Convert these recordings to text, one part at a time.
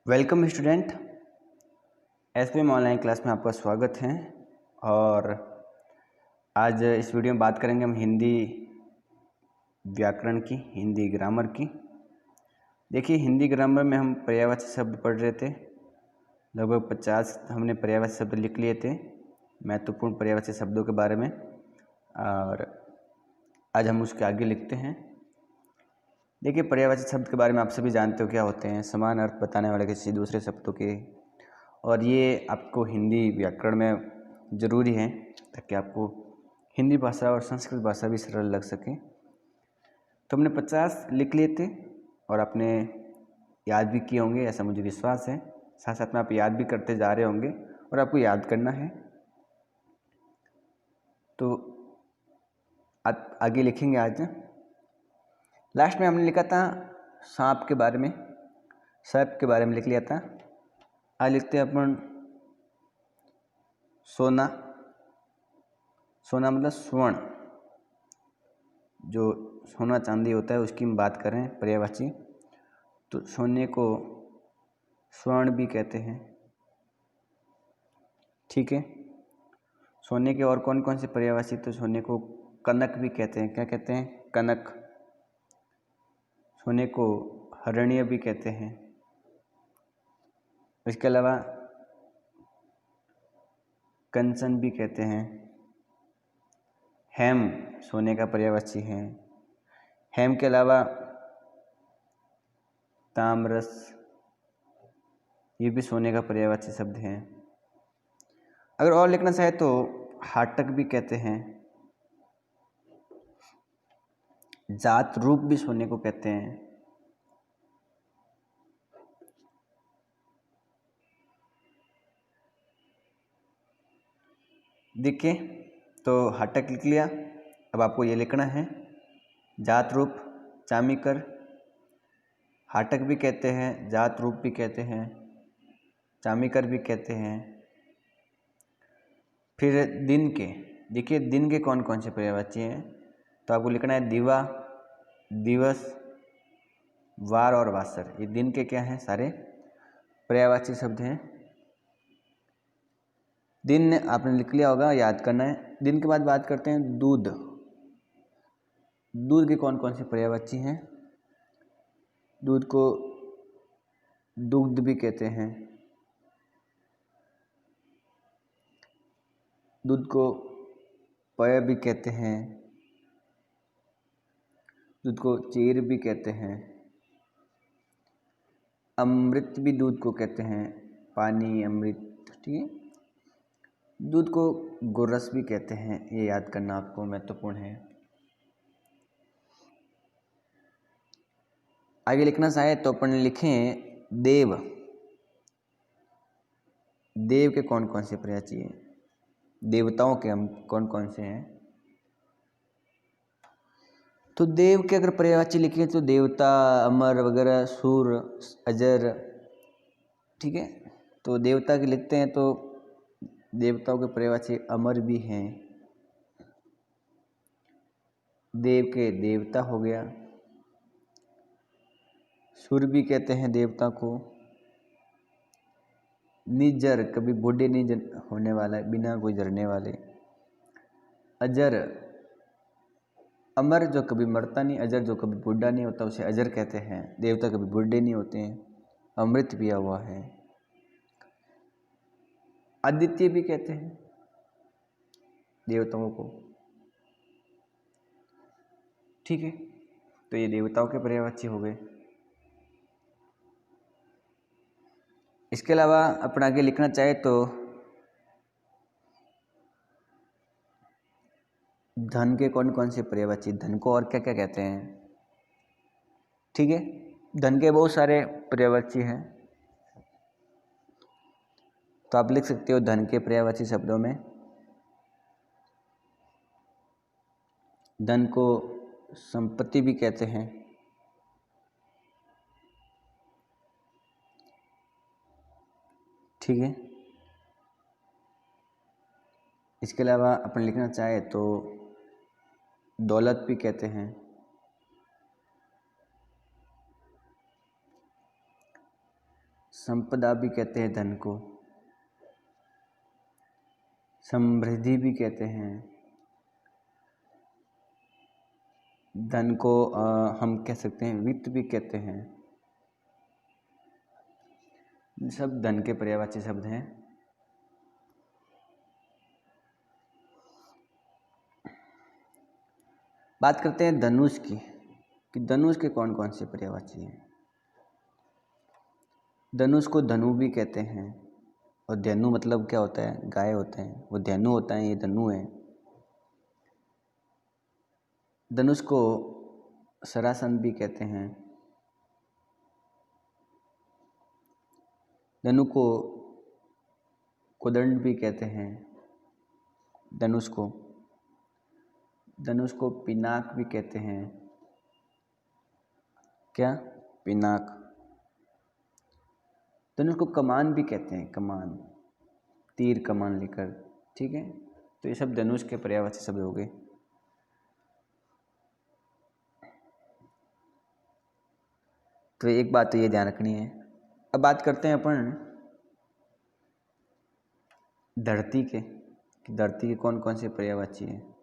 Welcome student. SPM online class में आपका स्वागत है। और आज इस वीडियो में बात करेंगे हम हिंदी व्याकरण की, हिंदी ग्रामर की। देखिए, हिंदी ग्रामर में हम पर्यायवाची शब्द पढ़ रहे थे। लगभग 50 हमने पर्यायवाची शब्द लिख लिए थे, महत्वपूर्ण पर्यायवाची शब्दों के बारे में। और आज हम उसके आगे लिखते हैं। देखिए, पर्यायवाची शब्द के बारे में आप सभी जानते हो क्या होते हैं। समान अर्थ बताने वाले किसी दूसरे शब्दों के, और ये आपको हिंदी व्याकरण में ज़रूरी है ताकि आपको हिंदी भाषा और संस्कृत भाषा भी सरल लग सके। तो हमने 50 लिख लिए थे और आपने याद भी किए होंगे, ऐसा मुझे विश्वास है। साथ साथ में आप याद भी करते जा रहे होंगे और आपको याद करना है। तो आप आगे लिखेंगे। आज लास्ट में हमने लिखा था सांप के बारे में, सर्प के बारे में लिख लिया था। आज लिखते हैं अपन सोना। सोना मतलब स्वर्ण, जो सोना चांदी होता है उसकी हम बात करें पर्यायवाची। तो सोने को स्वर्ण भी कहते हैं, ठीक है। सोने के और कौन कौन से पर्यायवाची? तो सोने को कनक भी कहते हैं। क्या कहते हैं? कनक। सोने को हरणीय भी कहते हैं। इसके अलावा कंचन भी कहते हैं। हेम सोने का पर्यायवाची है। हेम के अलावा ताम्रस, ये भी सोने का पर्यायवाची शब्द है। अगर और लिखना चाहे तो हाटक भी कहते हैं। जात रूप भी सोने को कहते हैं। देखिए, तो हाटक लिख लिया। अब आपको ये लिखना है जात रूप चामीकर। हाटक भी कहते हैं, जात रूप भी कहते हैं, चामीकर भी कहते हैं। फिर दिन के, देखिए दिन के कौन कौन से पर्यायवाची हैं। तो आपको लिखना है दिवा, दिवस, वार और वासर। ये दिन के क्या हैं? सारे पर्यायवाची शब्द हैं। दिन आपने लिख लिया होगा, याद करना है। दिन के बाद बात करते हैं दूध। दूध के कौन कौन से पर्यायवाची हैं? दूध को दुग्ध भी कहते हैं, दूध को पेय भी कहते हैं, दूध को चीर भी कहते हैं, अमृत भी दूध को कहते हैं, पानी अमृत, ठीक है। दूध को गोरस भी कहते हैं, ये याद करना आपको महत्वपूर्ण है। आगे लिखना चाहे तो अपन लिखें देव। देव के कौन कौन से पर्यायवाची हैं? देवताओं के हम कौन कौन से हैं? तो देव के अगर पर्यायवाची लिखें तो देवता, अमर वगैरह, सूर, अजर, ठीक है। तो देवता के लिखते हैं तो देवताओं के पर्यायवाची अमर भी हैं। देव के देवता हो गया। सूर भी कहते हैं देवता को। निजर, कभी बूढ़े नहीं होने वाला, बिना कोई जरने वाले। अजर, अमर जो कभी मरता नहीं, अजर जो कभी बूढ़ा नहीं होता, उसे अजर कहते हैं। देवता कभी बूढ़े नहीं होते हैं, अमृत पिया हुआ है। आदित्य भी कहते हैं देवताओं को, ठीक है। तो ये देवताओं के पर्यायवाची हो गए। इसके अलावा अपन आगे लिखना चाहे तो धन के कौन कौन से पर्यायवाची, धन को और क्या क्या कहते हैं, ठीक है। धन के बहुत सारे पर्यायवाची हैं, तो आप लिख सकते हो धन के पर्यायवाची शब्दों में। धन को संपत्ति भी कहते हैं, ठीक है। इसके अलावा अपन लिखना चाहे तो दौलत भी कहते हैं। संपदा भी कहते हैं धन को, समृद्धि भी कहते हैं धन को, हम कह सकते हैं वित्त भी कहते हैं। सब धन के पर्यायवाची शब्द हैं। बात करते हैं धनुष की, कि धनुष के कौन कौन से पर्यायवाची हैं। धनुष को धनु भी कहते हैं, और धेनु मतलब क्या होता है, गाय होते हैं, वो धेनु होता है, ये धनु है। धनुष को सरासन भी कहते हैं, धनु को कोदंड भी कहते हैं, धनुष को पिनाक भी कहते हैं। क्या? पिनाक। धनुष को कमान भी कहते हैं, कमान, तीर कमान लेकर, ठीक है। तो ये सब धनुष के पर्यायवाची शब्द हो गए। तो एक बात तो ये ध्यान रखनी है। अब बात करते हैं अपन धरती के, कि धरती के कौन कौन से पर्यायवाची हैं।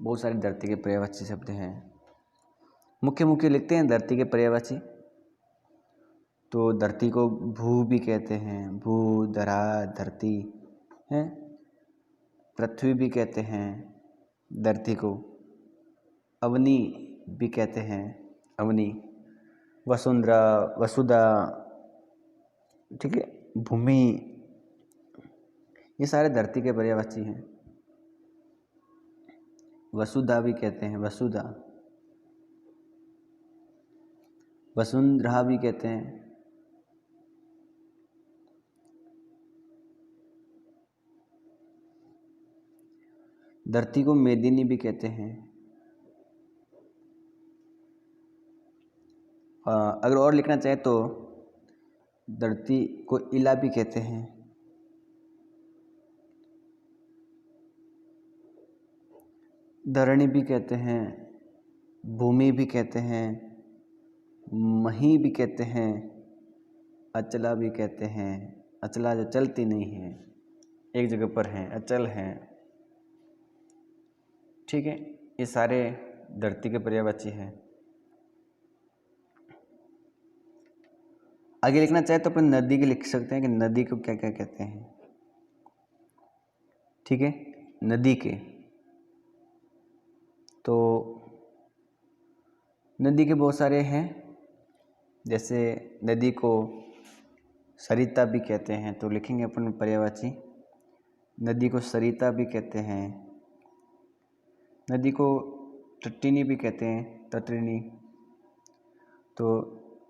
बहुत सारे धरती के पर्यायवाची शब्द हैं। मुख्य मुख्य लिखते हैं धरती के पर्यायवाची। तो धरती को भू भी कहते हैं, भू, धरा, धरती है। पृथ्वी भी कहते हैं धरती को, अवनी भी कहते हैं, अवनी, वसुंधरा, वसुधा, ठीक है, भूमि, ये सारे धरती के पर्यायवाची हैं। वसुधा भी कहते हैं, वसुधा, वसुंधरा भी कहते हैं। धरती को मेदिनी भी कहते हैं। अगर और लिखना चाहे तो धरती को इला भी कहते हैं। धरणी भी कहते हैं, भूमि भी कहते हैं, मही भी कहते हैं, अचला भी कहते हैं। अचला जो चलती नहीं है, एक जगह पर है, अचल है, ठीक है। ये सारे धरती के पर्यायवाची हैं। आगे लिखना चाहे तो अपन नदी के लिख सकते हैं, कि नदी को क्या क्या कहते हैं, ठीक है। नदी के, तो नदी के बहुत सारे हैं। जैसे नदी को सरिता भी कहते हैं, तो लिखेंगे अपन पर्यायवाची, नदी को सरिता भी कहते हैं। नदी को तटिनी भी कहते हैं, तटिनी, तो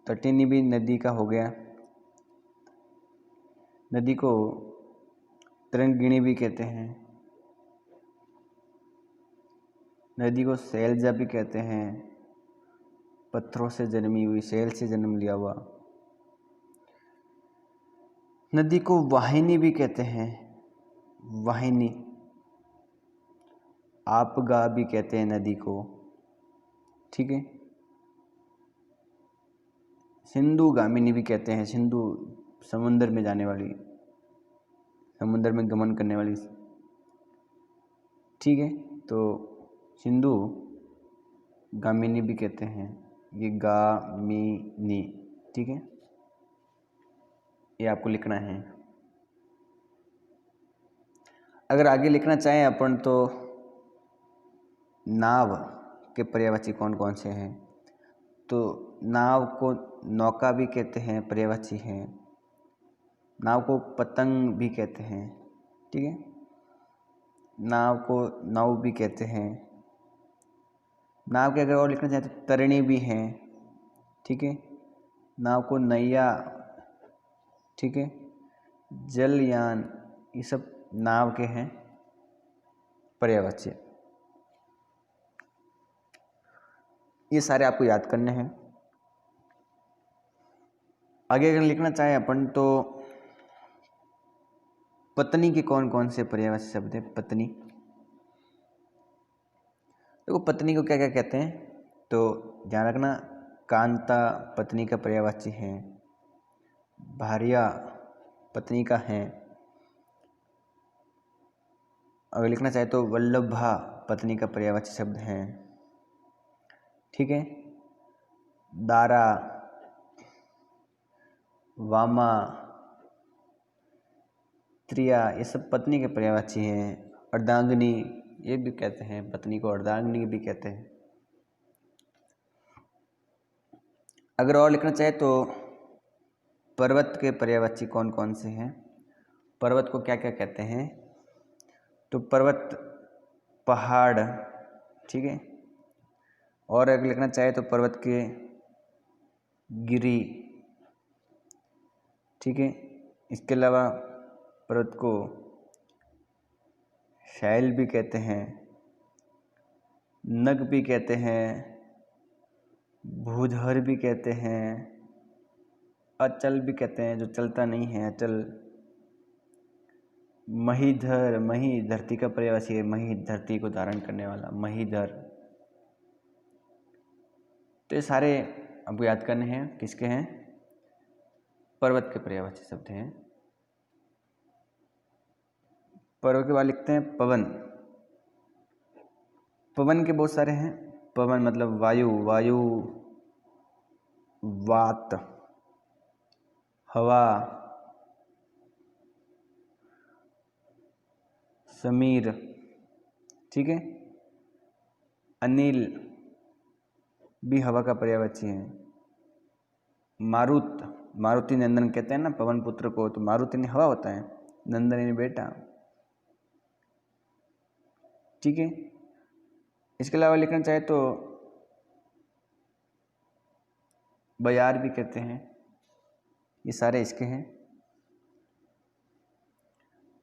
तटिनी भी नदी का हो गया। नदी को तरंगिणी भी कहते हैं। नदी को शैलजा भी कहते हैं, पत्थरों से जन्मी हुई, शैल से जन्म लिया हुआ। नदी को वाहिनी भी कहते हैं, वाहिनी, आपगा भी कहते हैं नदी को, ठीक है। सिंधु गामिनी भी कहते हैं, सिंधु समुद्र में जाने वाली, समुद्र में गमन करने वाली, ठीक है। तो सिंधु गामिनी भी कहते हैं, ये गामिनी, ठीक है, ये आपको लिखना है। अगर आगे लिखना चाहें अपन तो नाव के पर्यायवाची कौन कौन से हैं, तो नाव को नौका भी कहते हैं, पर्यायवाची हैं। नाव को पतंग भी कहते हैं, ठीक है। नाव को नाव भी कहते हैं। नाव के अगर और लिखना चाहें तो तरिणी भी हैं, ठीक है। नाव को नैया, ठीक है, जलयान, ये सब नाव के हैं पर्यायवाची। ये सारे आपको याद करने हैं। आगे अगर लिखना चाहें अपन तो पत्नी के कौन कौन से पर्यायवाची शब्द हैं। पत्नी, देखो पत्नी को क्या क्या कहते हैं, तो ध्यान रखना, कांता पत्नी का पर्यायवाची है, भार्या पत्नी का है। अगर लिखना चाहे तो वल्लभा पत्नी का पर्यायवाची शब्द है। ठीक है। दारा, वामा, त्रिया, ये सब पत्नी के पर्यायवाची हैं। अर्धांगिनी ये भी कहते हैं, पत्नी को अर्धांगिनी भी कहते हैं। अगर और लिखना चाहे तो पर्वत के पर्यायवाची कौन कौन से हैं, पर्वत को क्या क्या कहते हैं, तो पर्वत पहाड़। ठीक है। और अगर लिखना चाहे तो पर्वत के गिरी। ठीक है। इसके अलावा पर्वत को शैल भी कहते हैं, नग भी कहते हैं, भूधर भी कहते हैं, अचल भी कहते हैं, जो चलता नहीं है अचल। महीधर, मही धरती का पर्यायवाची है, मही धरती को धारण करने वाला, महीधर। तो ये सारे आपको याद करने हैं, किसके हैं, पर्वत के पर्यायवाची शब्द हैं। पर्वत के बाद लिखते हैं पवन। पवन के बहुत सारे हैं। पवन मतलब वायु, वायु, वात, हवा, समीर। ठीक है। अनिल भी हवा का पर्यायवाची है। मारुत, मारुति नंदन कहते हैं ना पवन पुत्र को, तो मारुति ने हवा होता है, नंदन ने बेटा। ठीक है। इसके अलावा लिखना चाहे तो बयार भी कहते हैं। ये सारे इसके हैं।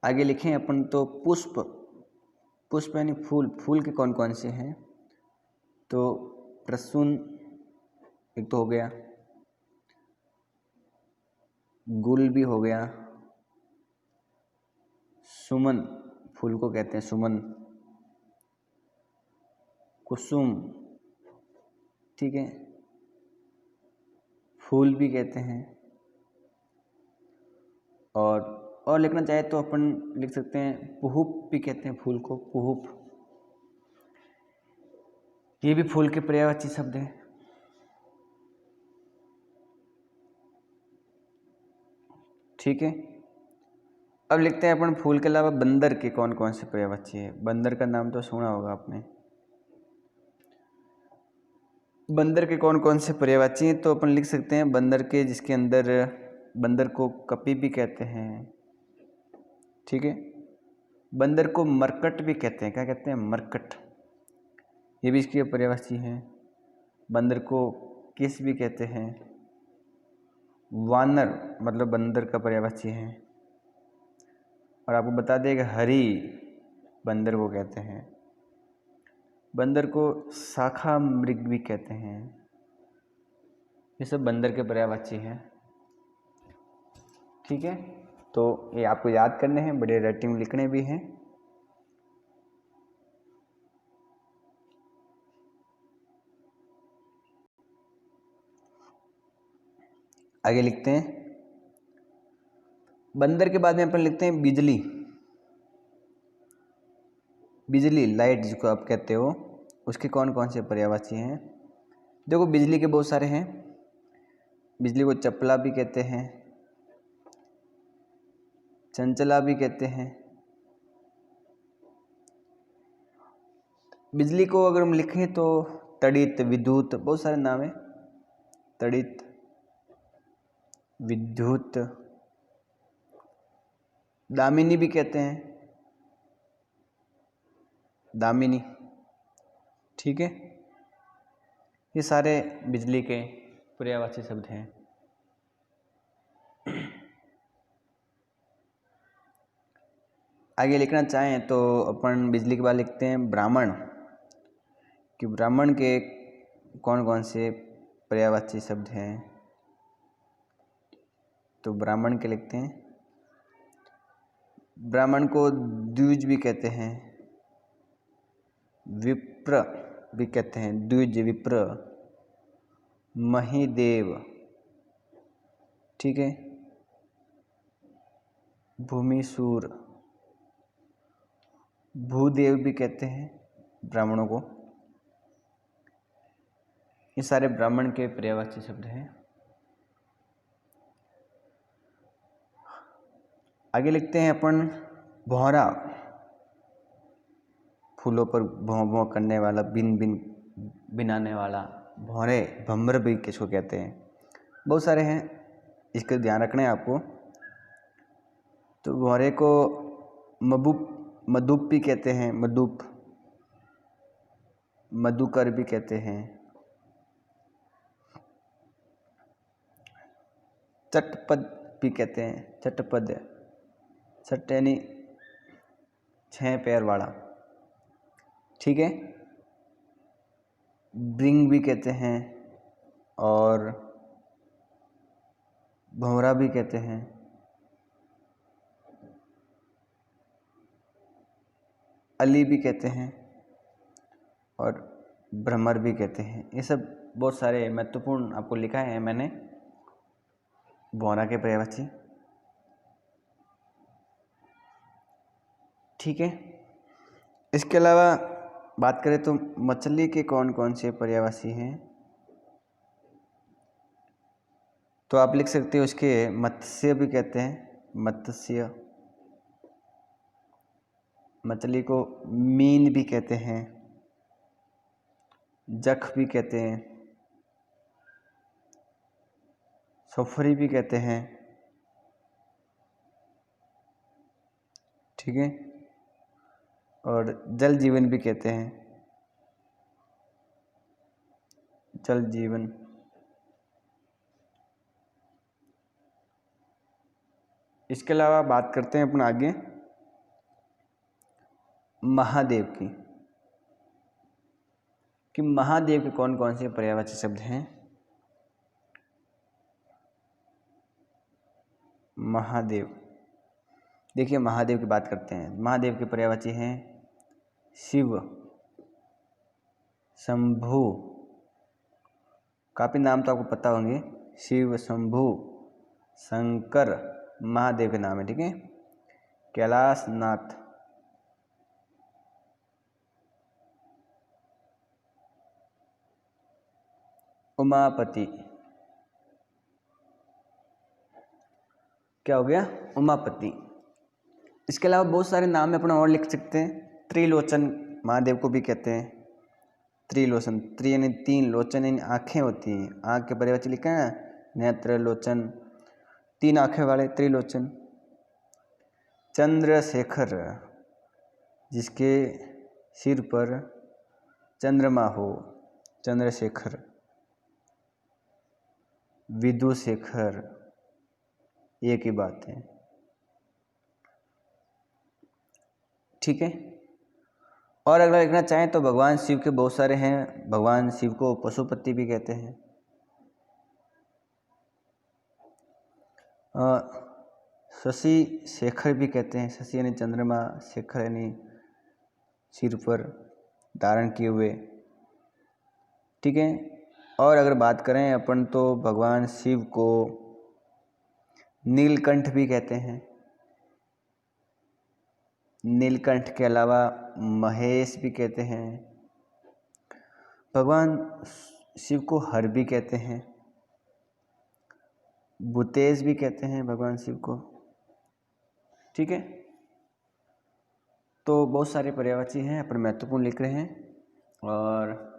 आगे लिखें अपन तो पुष्प। पुष्प यानी फूल। फूल के कौन कौन से हैं, तो प्रसून एक तो हो गया, गुल भी हो गया, सुमन फूल को कहते हैं सुमन, कुसुम। ठीक है। फूल भी कहते हैं। और लिखना चाहे तो अपन लिख सकते हैं पुहुप भी कहते हैं फूल को, पुहुप। ये भी फूल के पर्यायवाची शब्द है। ठीक है। अब लिखते हैं अपन फूल के अलावा बंदर के कौन कौन से पर्यायवाची है। बंदर का नाम तो सुना होगा आपने। बंदर के कौन कौन से पर्यायवाची हैं, तो अपन लिख सकते हैं बंदर के जिसके अंदर, बंदर को कपि भी कहते हैं। ठीक है। बंदर को मरकट भी कहते हैं। क्या कहते हैं, मरकट, ये भी इसके पर्यायवाची हैं। बंदर को किस भी कहते हैं। वानर मतलब बंदर का पर्यायवाची है। और आपको बता देगा हरी बंदर को कहते हैं। बंदर को शाखा मृग भी कहते हैं। ये सब बंदर के पर्यायवाची हैं। ठीक है। तो ये आपको याद करने हैं, बड़े राइटिंग में लिखने भी हैं। आगे लिखते हैं बंदर के बाद में अपन लिखते हैं बिजली। बिजली, लाइट जिसको आप कहते हो, उसके कौन कौन से पर्यायवाची हैं। देखो बिजली के बहुत सारे हैं। बिजली को चपला भी कहते हैं, चंचला भी कहते हैं। बिजली को अगर हम लिखें तो तड़ित, विद्युत, बहुत सारे नाम है। तड़ित, विद्युत, दामिनी भी कहते हैं, दामिनी। ठीक है। ये सारे बिजली के पर्यायवाची शब्द हैं। आगे लिखना चाहें तो अपन बिजली के बाद लिखते हैं ब्राह्मण, कि ब्राह्मण के कौन कौन से पर्यायवाची शब्द हैं। तो ब्राह्मण के लिखते हैं, ब्राह्मण को द्विज भी कहते हैं, विप्र भी कहते हैं, द्विज, विप्र, महिदेव। ठीक है। भूमिसूर, भूदेव भी कहते हैं ब्राह्मणों को। ये सारे ब्राह्मण के पर्यायवाची शब्द हैं। आगे लिखते हैं अपन भौरा, फूलों पर भौं भौं करने वाला, बिन बिन बिनाने वाला। भौरे, भम्र भी किसको कहते हैं, बहुत सारे हैं, इसका ध्यान रखना है आपको। तो भौरे को मधुप भी कहते हैं, मधुप, मधुकर भी कहते हैं। चटपद भी कहते हैं, चटपद, चट यानी 6 पैर वाला, ठीक है। ब्रिंग भी कहते हैं और भौरा भी कहते हैं। अली भी कहते हैं और भ्रमर भी कहते हैं। ये सब बहुत सारे महत्वपूर्ण आपको लिखा है मैंने भौरा के पर्यायवाची, ठीक है। इसके अलावा बात करें तो मछली के कौन कौन से पर्यायवाची हैं, तो आप लिख सकते हो उसके मत्स्य भी कहते हैं, मत्स्य। मछली को मीन भी कहते हैं, जख भी कहते हैं, सफरी भी कहते हैं, ठीक है। और जल जीवन भी कहते हैं, जल जीवन। इसके अलावा बात करते हैं अपन आगे महादेव की, कि महादेव के कौन कौन से पर्यायवाची शब्द हैं। महादेव, देखिए महादेव की बात करते हैं। महादेव के पर्यायवाची हैं शिव, शंभु, काफ़ी नाम तो आपको पता होंगे, शिव, शंभु, शंकर, महादेव के नाम है, ठीक है। कैलाशनाथ, उमापति, क्या हो गया, उमापति। इसके अलावा बहुत सारे नाम है अपना और लिख सकते हैं। त्रिलोचन महादेव को भी कहते हैं, त्रिलोचन, त्रि यानी 3, लोचन यानी आँखें होती हैं, आँख के पर्यायवाची लिखा है ना, नेत्र, लोचन, 3 आँखें वाले, त्रिलोचन। चंद्रशेखर, जिसके सिर पर चंद्रमा हो, चंद्रशेखर। विदुशेखर, एक ही बात है, ठीक है। और अगर लिखना चाहें तो भगवान शिव के बहुत सारे हैं। भगवान शिव को पशुपति भी कहते हैं, शशि शेखर भी कहते हैं। शशि यानी चंद्रमा, शेखर यानी सिर पर धारण किए हुए, ठीक है। और अगर बात करें अपन तो भगवान शिव को नीलकंठ भी कहते हैं। नीलकंठ के अलावा महेश भी कहते हैं। भगवान शिव को हर भी कहते हैं, भूतेश भी कहते हैं भगवान शिव को, ठीक है। तो बहुत सारे पर्यायवाची हैं, अपन महत्वपूर्ण लिख रहे हैं। और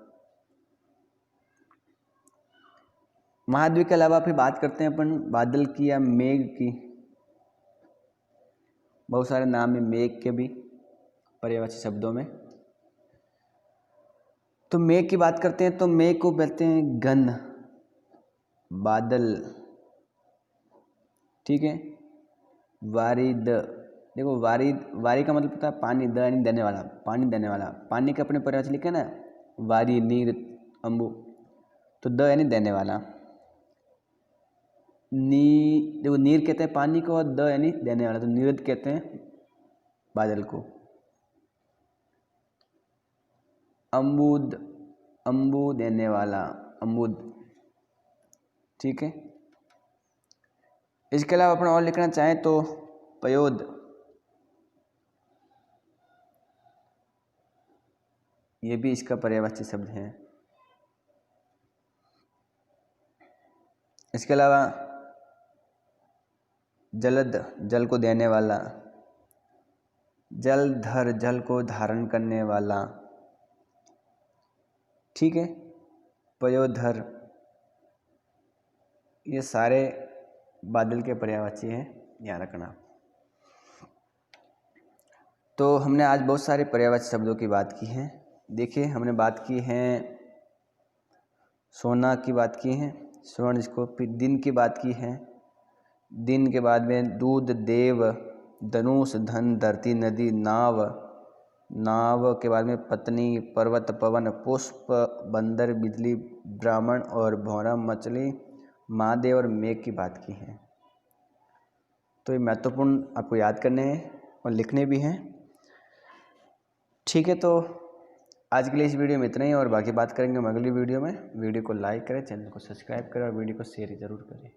महाद्वीप के अलावा फिर बात करते हैं अपन बादल की या मेघ की। बहुत सारे नाम है मेघ के भी पर्यायवाची शब्दों में। तो मेघ की बात करते हैं तो मेघ को कहते हैं गन, बादल, ठीक है। वारिद, देखो वारिद, वारी का मतलब पता है पानी, द यानी देने वाला, पानी देने वाला। पानी के अपने पर्यायवाची लिखे ना, वारी, नीर, अम्बु, तो द यानी देने वाला। देखो नीर कहते हैं पानी को, और द यानी देने वाला, तो नीरद कहते हैं बादल को। अम्बुद, अम्बु देने वाला, अम्बुद, ठीक है। इसके अलावा अपन और लिखना चाहें तो पयोद, ये भी इसका पर्यायवाची शब्द है। इसके अलावा जलद, जल को देने वाला, जलधर, जल को धारण करने वाला, ठीक है। पयोधर, ये सारे बादल के पर्यायवाची हैं, याद रखना। तो हमने आज बहुत सारे पर्यायवाची शब्दों की बात की है। देखिए हमने बात की है सोना की बात की है, स्वर्ण इसको, फिर दिन की बात की है, दिन के बाद में दूध, देव, धनुष, धन, धरती, नदी, नाव, नाव के बाद में पत्नी, पर्वत, पवन, पुष्प, बंदर, बिजली, ब्राह्मण और भौरा, मछली, महादेव और मेघ की बात की है। तो ये महत्वपूर्ण आपको याद करने हैं और लिखने भी हैं, ठीक है। तो आज के लिए इस वीडियो में इतना ही और बाकी बात करेंगे हम अगली वीडियो में। वीडियो को लाइक करें, चैनल को सब्सक्राइब करें और वीडियो को शेयर ज़रूर करें।